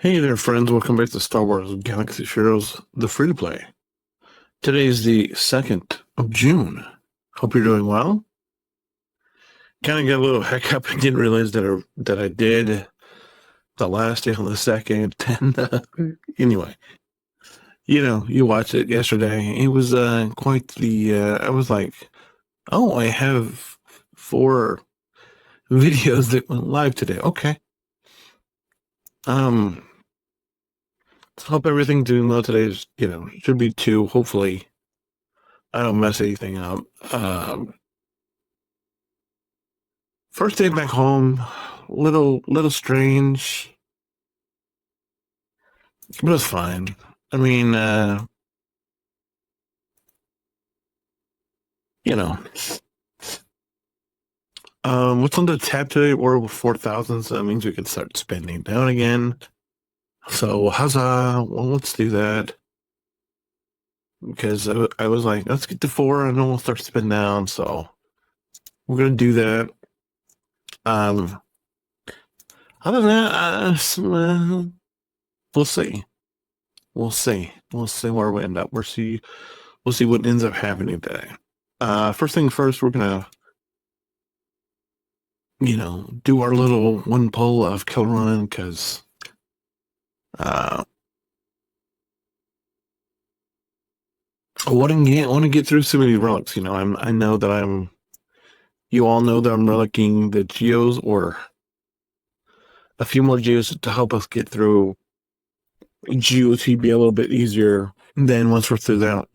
Hey there, friends. Welcome back to Star Wars Galaxy Heroes, the free-to-play. Today is the 2nd of June. Hope you're doing well. Kind of got a little hiccup. I didn't realize that I did the last day on the 2nd. And anyway, you watched it yesterday. It was quite the. I was like, oh, I have 4 videos that went live today. Okay. Um, hope everything's doing well today. Should be 2. Hopefully, I don't mess anything up. First day back home, little strange, but it's fine. I mean, you know, what's on the tab today? We're over 4,000, so that means we can start spending down again. So huzzah! Well, let's do that because I was like, let's get to 4, and then we'll start spending down. So we're gonna do that. Other than that, we'll see. We'll see where we end up. We'll see what ends up happening today. First thing first, we're gonna, do our little one pull of kill run because, I want to get through so many relics. You all know that I'm relicking the geos or a few more geos to help us get through GOTB a little bit easier. And then once we're through that,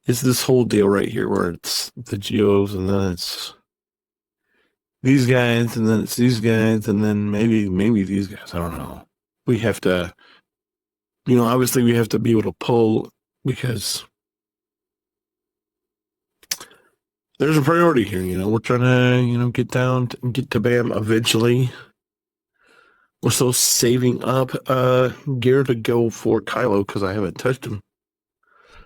it's this whole deal right here where it's the geos and then it's these guys and then it's these guys and then maybe these guys. I don't know. We have to, obviously we have to be able to pull because there's a priority here. We're trying to, get to BAM eventually. We're still saving up gear to go for Kylo because I haven't touched him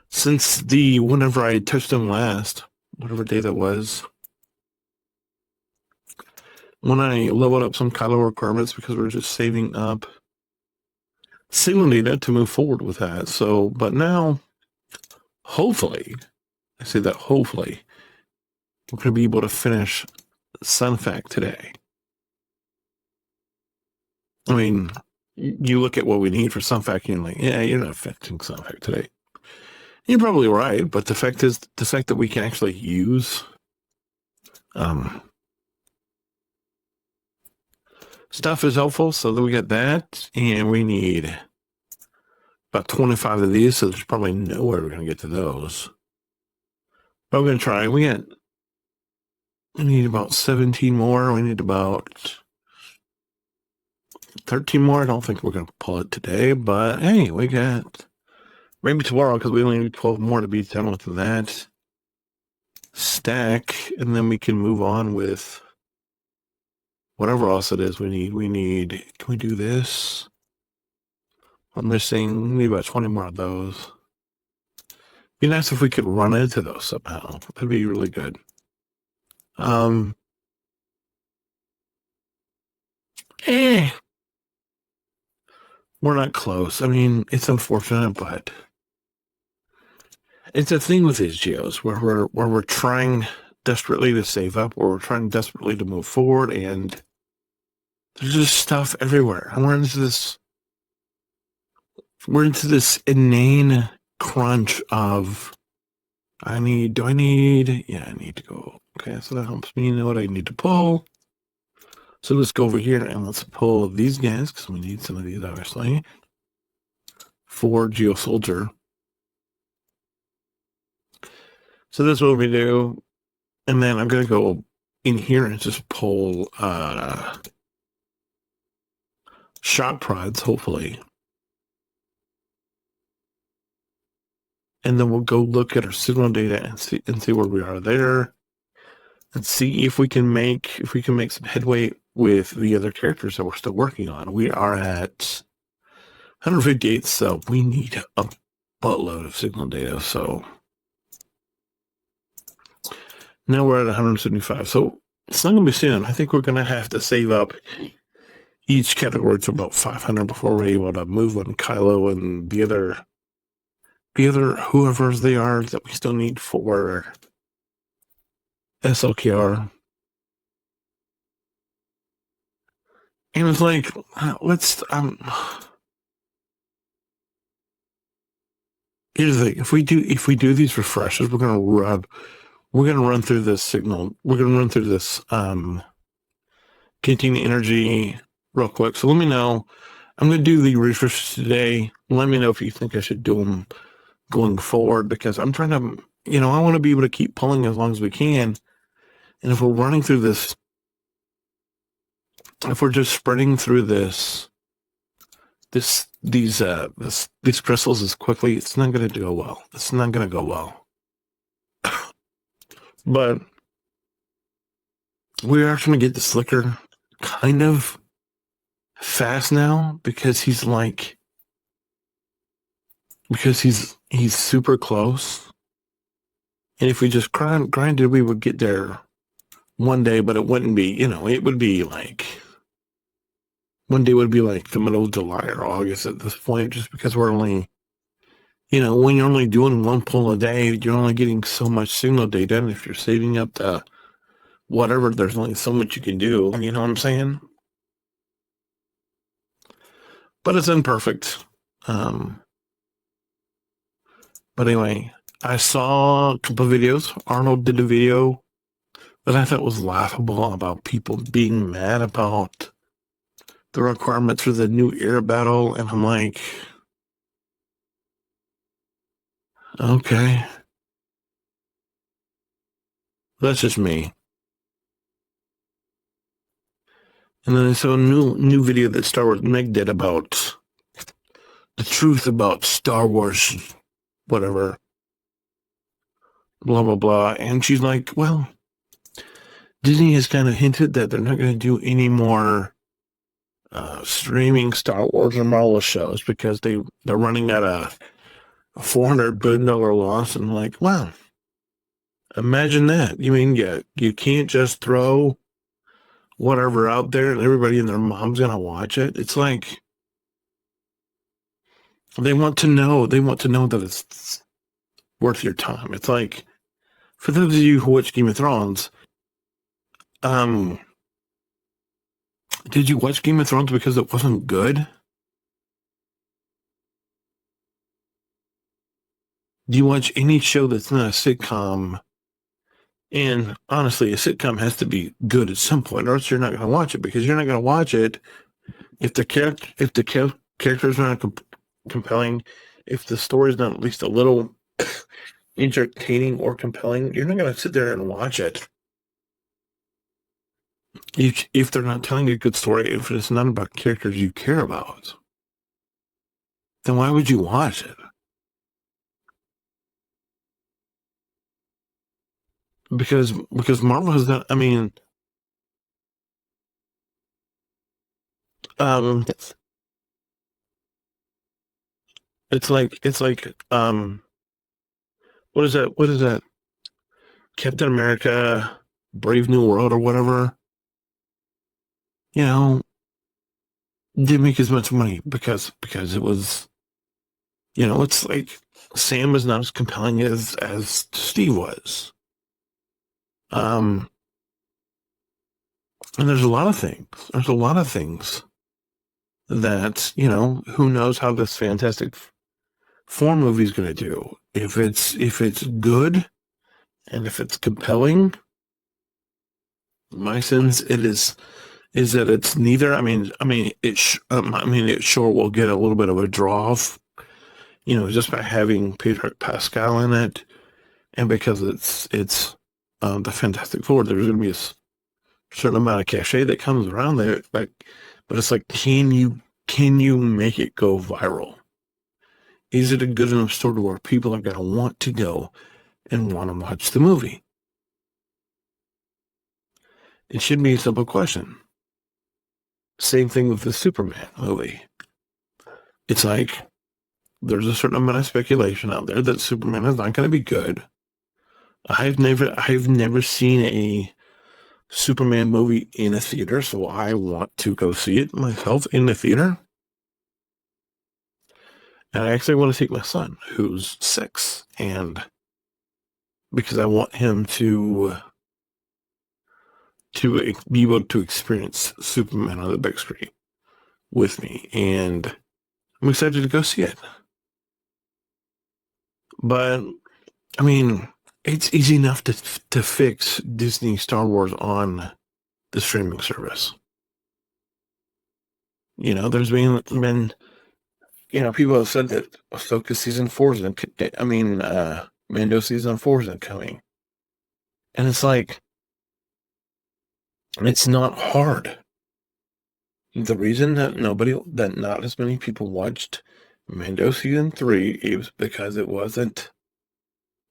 since whenever I touched him last, whatever day that was. When I leveled up some Kylo requirements because we're just saving up signal data to move forward with that. So, but now, hopefully, I say that hopefully, we're going to be able to finish Sunfac today. I mean, you look at what we need for Sunfac and you're like, yeah, you're not fixing Sunfac today. You're probably right, but the fact that we can actually use stuff is helpful, so that we get that, and we need about 25 of these, so there's probably no way we're going to get to those. But we're going to try. We need about 17 more. We need about 13 more. I don't think we're going to pull it today, but hey, we got maybe tomorrow because we only need 12 more to be done with that stack, and then we can move on with whatever else it is we need. Can we do this? I'm missing. We need about 20 more of those. Be nice if we could run into those somehow. That'd be really good. We're not close. I mean, it's unfortunate, but it's a thing with these geos where we're trying desperately to save up, or we're trying desperately to move forward, and there's just stuff everywhere. And we're into this inane crunch of I need to go. Okay, so that helps me know what I need to pull. So let's go over here and let's pull these guys because we need some of these, obviously, for Geo Soldier. So this is what we do. And then I'm going to go in here and just pull shot prods, hopefully. And then we'll go look at our signal data and see where we are there. And see if we can make some headway with the other characters that we're still working on. We are at 158, so we need a buttload of signal data. So now we're at 175. So it's not going to be soon. I think we're going to have to save up each category to about 500 before we're able to move on Kylo and the other whoever's they are that we still need for SLKR. And it's like, let's here's the thing: if we do these refreshes, we're gonna run through this signal. We're gonna run through this contained energy real quick. So let me know. I'm gonna do the refreshes today. Let me know if you think I should do them going forward, because I'm trying to, I want to be able to keep pulling as long as we can. And if we're running through this, if we're just spreading through these crystals as quickly, it's not going to go well. It's not going to go well. But we're actually going to get the slicker kind of fast now, because he's super close. And if we just grinded, we would get there one day, but it wouldn't be, it would be like, one day would be like the middle of July or August at this point, just because we're only, when you're only doing one pull a day, you're only getting so much signal data. And if you're saving up to whatever, there's only so much you can do. You know what I'm saying? But it's imperfect. But anyway, I saw a couple of videos. Arnold did a video that I thought was laughable about people being mad about the requirements for the new air battle. And I'm like, okay. That's just me. And then I saw a new video that Star Wars Meg did about the truth about Star Wars, whatever, blah, blah, blah. And she's like, well, Disney has kind of hinted that they're not going to do any more streaming Star Wars or Marvel shows because they're running at a $400 billion loss. And I'm like, wow, imagine that. You mean, you can't just throw whatever out there and everybody and their mom's going to watch it. It's like, they want to know that it's worth your time. It's like, for those of you who watch Game of Thrones, did you watch Game of Thrones because it wasn't good? Do you watch any show that's not a sitcom? And honestly, a sitcom has to be good at some point, or else you're not going to watch it, because you're not going to watch it if the characters are not compelling, if the story is not at least a little entertaining or compelling. You're not going to sit there and watch it. If they're not telling a good story, if it's not about characters you care about, then why would you watch it? Because Marvel has done, it's like what is that? Captain America, Brave New World or whatever, didn't make as much money because it was, it's like Sam is not as compelling as Steve was. And there's a lot of things. That, who knows how this Fantastic Four movie is going to do. If it's good and if it's compelling, my sense is that it's neither. It sure will get a little bit of a draw off, just by having Pedro Pascal in it, and because it's the Fantastic Four. There's going to be a certain amount of cachet that comes around there, but it's like, can you make it go viral? Is it a good enough story where people are going to want to go and want to watch the movie? It should be a simple question. Same thing with the Superman movie. It's like, there's a certain amount of speculation out there that Superman is not going to be good. I've never seen a Superman movie in a theater, so I want to go see it myself in the theater. And I actually want to take my son, who's 6, and because I want him to be able to experience Superman on the big screen with me, and I'm excited to go see it. But I mean, it's easy enough to fix Disney Star Wars on the streaming service. You know, there's been people have said that Ahsoka season 4 is Mando season 4 isn't coming, and it's like, it's not hard. The reason that not as many people watched Mando season 3 is because it wasn't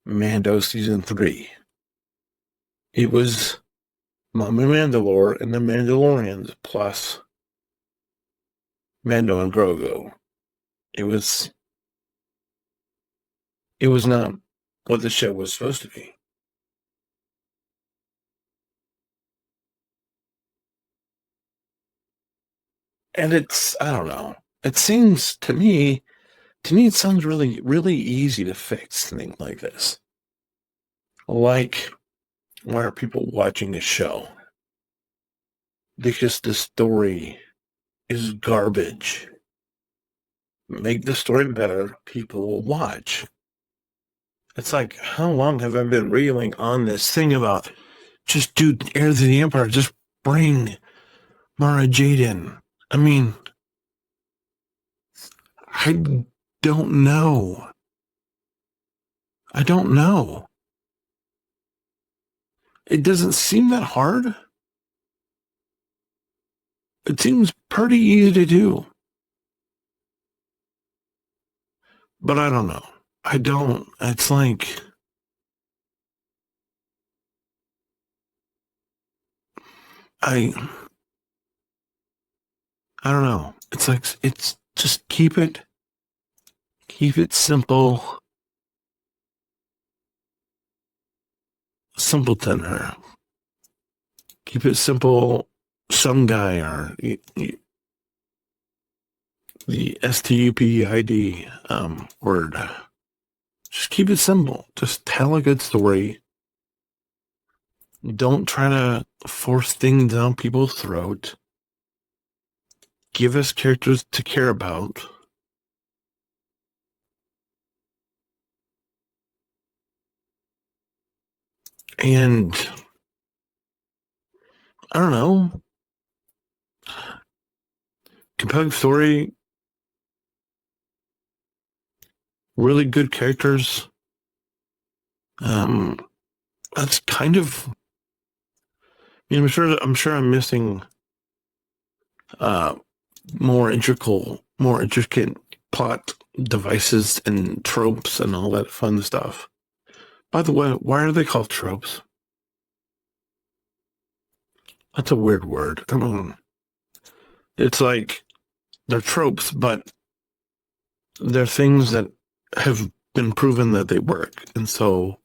Mando season 3. It was Mama Mandalore and the Mandalorians plus Mando and Grogu. It was not what the show was supposed to be. And I don't know. It seems to me, it sounds really, really easy to fix things like this. Like, why are people watching a show? Because the story is garbage. Make the story better, people will watch. It's like, how long have I been reeling on this thing about just do Heir to the Empire, just bring Mara Jade in? I mean, I don't know. I don't know. It doesn't seem that hard. It seems pretty easy to do. But I don't know. It's like, I don't know. It's like, it's just keep it simple. Simpleton her. Keep it simple. Some guy or the STUPID word. Just keep it simple. Just tell a good story. Don't try to force things down people's throat. Give us characters to care about. And I don't know. Compelling story. Really good characters. That's kind of. I'm sure I'm missing more intricate plot devices and tropes and all that fun stuff. By the way, why are they called tropes? That's a weird word. I mean, it's like they're tropes, but they're things that have been proven that they work. And so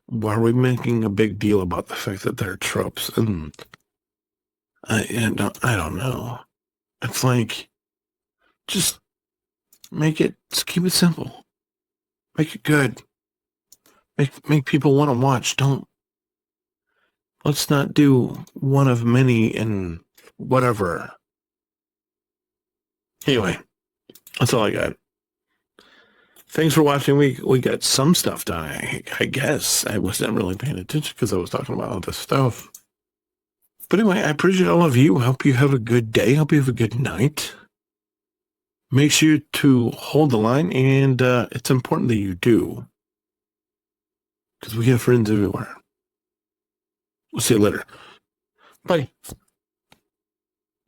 why are we making a big deal about the fact that they're tropes? And I don't know. It's like, just keep it simple. Make it good. Make people want to watch. Let's not do one of many and whatever. Anyway, that's all I got. Thanks for watching. We got some stuff done, I guess. I wasn't really paying attention because I was talking about all this stuff. But anyway, I appreciate all of you. Hope you have a good day. Hope you have a good night. Make sure to hold the line, and it's important that you do. Because we have friends everywhere. We'll see you later. Bye.